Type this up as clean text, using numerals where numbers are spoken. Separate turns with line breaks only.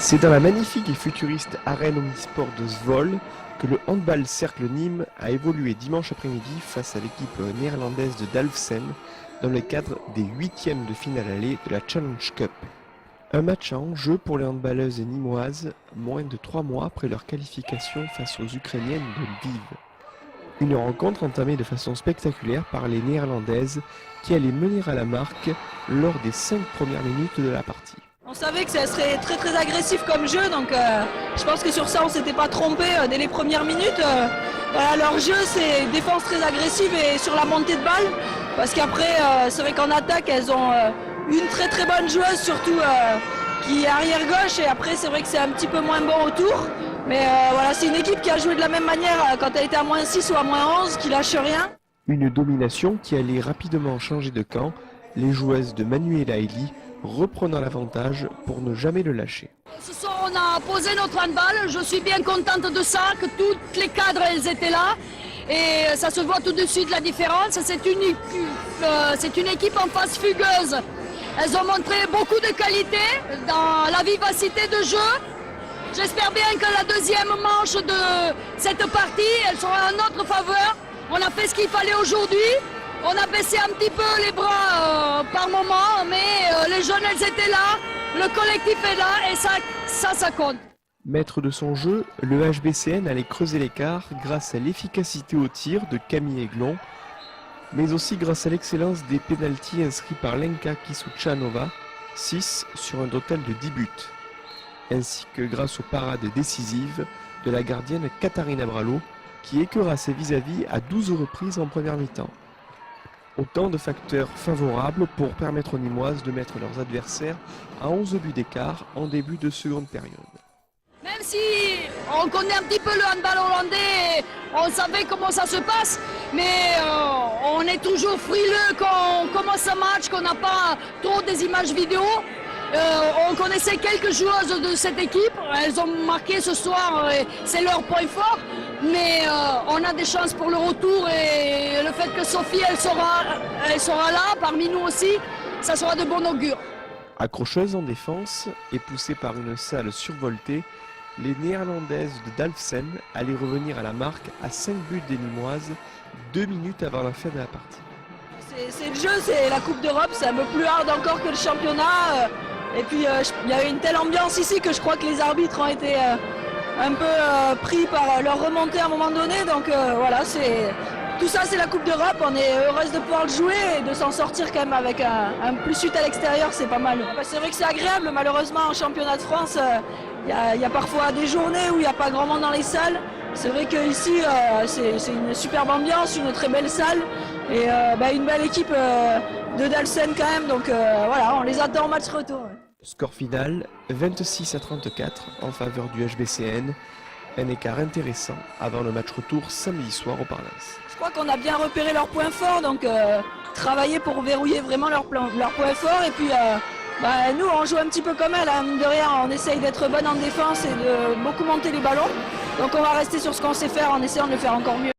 C'est dans la magnifique et futuriste arène omnisport de Zwolle que le handball Cercle Nîmes a évolué dimanche après-midi face à l'équipe néerlandaise de Dalfsen dans le cadre des huitièmes de finale aller de la Challenge Cup. Un match à enjeu pour les handballeuses nîmoises, moins de 3 mois après leur qualification face aux Ukrainiennes de Lviv. Une rencontre entamée de façon spectaculaire par les Néerlandaises qui allaient mener à la marque lors des 5 premières minutes de la partie.
On savait que ça serait très agressif comme jeu, donc je pense que sur ça on s'était pas trompé dès les premières minutes. Voilà, leur jeu c'est défense très agressive et sur la montée de balle, parce qu'après c'est vrai qu'en attaque elles ont une très bonne joueuse surtout qui est arrière gauche, et après c'est vrai que c'est un petit peu moins bon autour. Mais voilà, c'est une équipe qui a joué de la même manière quand elle était à moins 6 ou à moins 11, qui lâche rien.
Une domination qui allait rapidement changer de camp, les joueuses de Manuela Elie reprenant l'avantage pour ne jamais le lâcher.
Ce soir, on a posé notre handball. Je suis bien contente de ça, que toutes les cadres elles étaient là. Et ça se voit tout de suite la différence. C'est une équipe en phase fugueuse. Elles ont montré beaucoup de qualité dans la vivacité de jeu. J'espère bien que la deuxième manche de cette partie, elle sera en notre faveur. On a fait ce qu'il fallait aujourd'hui. On a baissé un petit peu les bras par moment, mais les jeunes, elles étaient là, le collectif est là et ça compte.
Maître de son jeu, le HBCN allait creuser l'écart grâce à l'efficacité au tir de Camille Aiglon, mais aussi grâce à l'excellence des pénaltys inscrits par Lenka Kisuchanova, 6 sur un total de 10 buts, ainsi que grâce aux parades décisives de la gardienne Katharina Bralo, qui écœura ses vis-à-vis à 12 reprises en première mi-temps. Autant de facteurs favorables pour permettre aux Nîmoises de mettre leurs adversaires à 11 buts d'écart en début de seconde période.
Même si on connaît un petit peu le handball hollandais, on savait comment ça se passe, mais on est toujours frileux quand on commence un match, qu'on n'a pas trop des images vidéo. On connaissait quelques joueuses de cette équipe, elles ont marqué ce soir, c'est leur point fort, mais on a des chances pour le retour, et le fait que Sophie elle sera là parmi nous aussi, ça sera de bon augure.
Accrocheuses en défense et poussées par une salle survoltée, les Néerlandaises de Dalfsen allaient revenir à la marque à 5 buts des Nîmoises 2 minutes avant la fin de la partie.
C'est le jeu, c'est la Coupe d'Europe, c'est un peu plus hard encore que le championnat. Et puis il y a eu une telle ambiance ici que je crois que les arbitres ont été un peu pris par leur remontée à un moment donné. Donc voilà, tout ça c'est la Coupe d'Europe, on est heureuse de pouvoir le jouer et de s'en sortir quand même avec un plus 8 à l'extérieur, c'est pas mal. C'est vrai que c'est agréable, malheureusement en championnat de France, il y a parfois des journées où il n'y a pas grand monde dans les salles. C'est vrai qu'ici c'est une superbe ambiance, une très belle salle et une belle équipe de Dalfsen quand même, donc voilà, on les attend au match retour.
Score final 26-34 en faveur du HBCN, un écart intéressant avant le match retour samedi soir au Parnasse.
Je crois qu'on a bien repéré leurs points forts, donc travailler pour verrouiller vraiment leurs points forts, et puis nous on joue un petit peu comme elles, hein, de rien, on essaye d'être bonne en défense et de beaucoup monter les ballons, donc on va rester sur ce qu'on sait faire en essayant de le faire encore mieux.